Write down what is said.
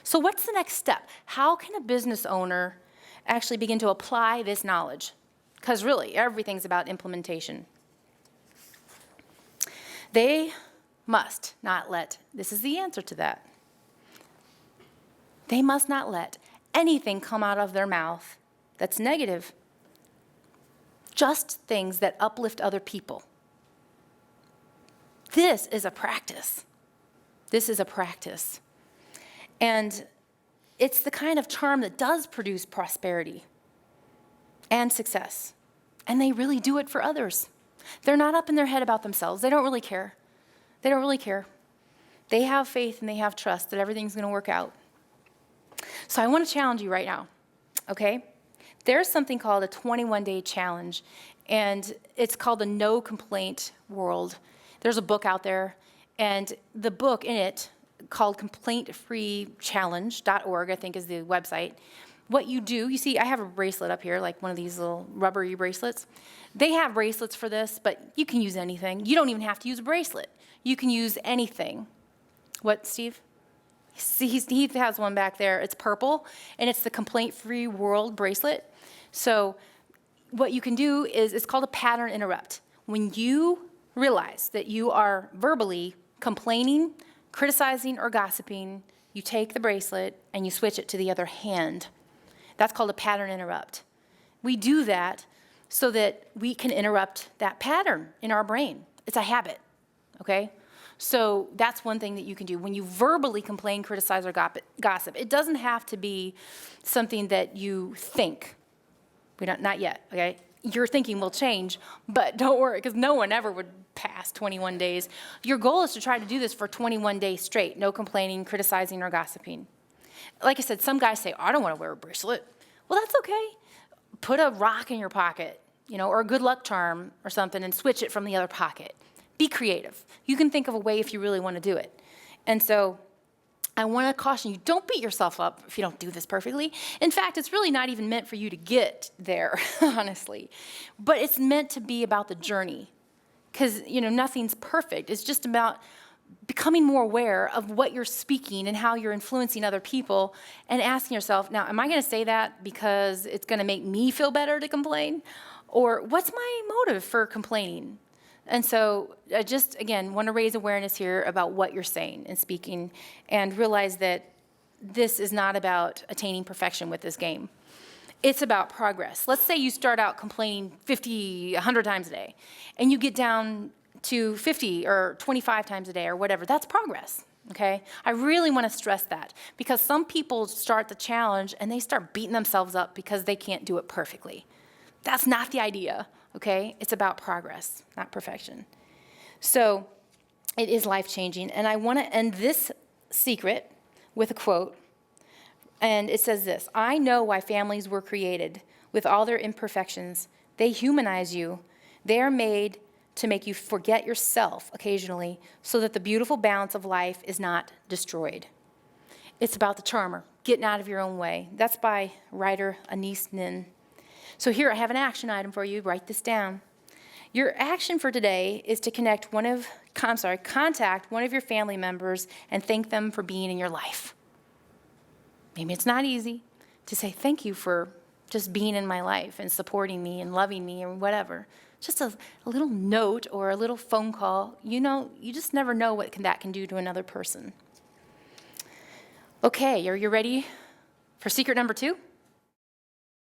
So what's the next step? How can a business owner actually begin to apply this knowledge? Because really, everything's about implementation. They must not let, this is the answer to that. They must not let anything come out of their mouth that's negative. Just things that uplift other people. This is a practice. This is a practice. And it's the kind of charm that does produce prosperity and success. And they really do it for others. They're not up in their head about themselves. They don't really care. They don't really care. They have faith and they have trust that everything's going to work out. So I want to challenge you right now, okay? There's something called a 21-day challenge, and it's called the No Complaint World. There's a book out there, and the book in it, called complaintfreechallenge.org, I think is the website. What you do, you see, I have a bracelet up here, like one of these little rubbery bracelets. They have bracelets for this, but you can use anything. You don't even have to use a bracelet. You can use anything. What, Steve? See, he has one back there. It's purple, and it's the Complaint-Free World bracelet. So what you can do is, it's called a pattern interrupt. When you realize that you are verbally complaining, criticizing, or gossiping, you take the bracelet and you switch it to the other hand. That's called a pattern interrupt. We do that so that we can interrupt that pattern in our brain. It's a habit, okay? So that's one thing that you can do. When you verbally complain, criticize, or gossip, it doesn't have to be something that you think. Not yet, okay? Your thinking will change, but don't worry, because no one ever would pass 21 days. Your goal is to try to do this for 21 days straight, no complaining, criticizing, or gossiping. Like I said, some guys say, I don't want to wear a bracelet. Well, that's okay. Put a rock in your pocket, or a good luck charm or something, and switch it from the other pocket. Be creative. You can think of a way if you really want to do it. And so I want to caution you, don't beat yourself up if you don't do this perfectly. In fact, it's really not even meant for you to get there, honestly. But it's meant to be about the journey. Because, nothing's perfect. It's just about becoming more aware of what you're speaking and how you're influencing other people, and asking yourself, now, am I going to say that because it's going to make me feel better to complain? Or what's my motive for complaining? And so I just, again, want to raise awareness here about what you're saying and speaking, and realize that this is not about attaining perfection with this game. It's about progress. Let's say you start out complaining 50, 100 times a day, and you get down to 50 or 25 times a day or whatever. That's progress, okay? I really want to stress that, because some people start the challenge and they start beating themselves up because they can't do it perfectly. That's not the idea. Okay? It's about progress, not perfection. So it is life-changing. And I want to end this secret with a quote. And it says this: I know why families were created with all their imperfections. They humanize you. They are made to make you forget yourself occasionally so that the beautiful balance of life is not destroyed. It's about the charmer, getting out of your own way. That's by writer Anais Nin. So here, I have an action item for you. Write this down. Your action for today is to contact one of your family members and thank them for being in your life. Maybe it's not easy to say thank you for just being in my life and supporting me and loving me or whatever. Just a little note or a little phone call. You just never know what that can do to another person. Okay, are you ready for secret number 2?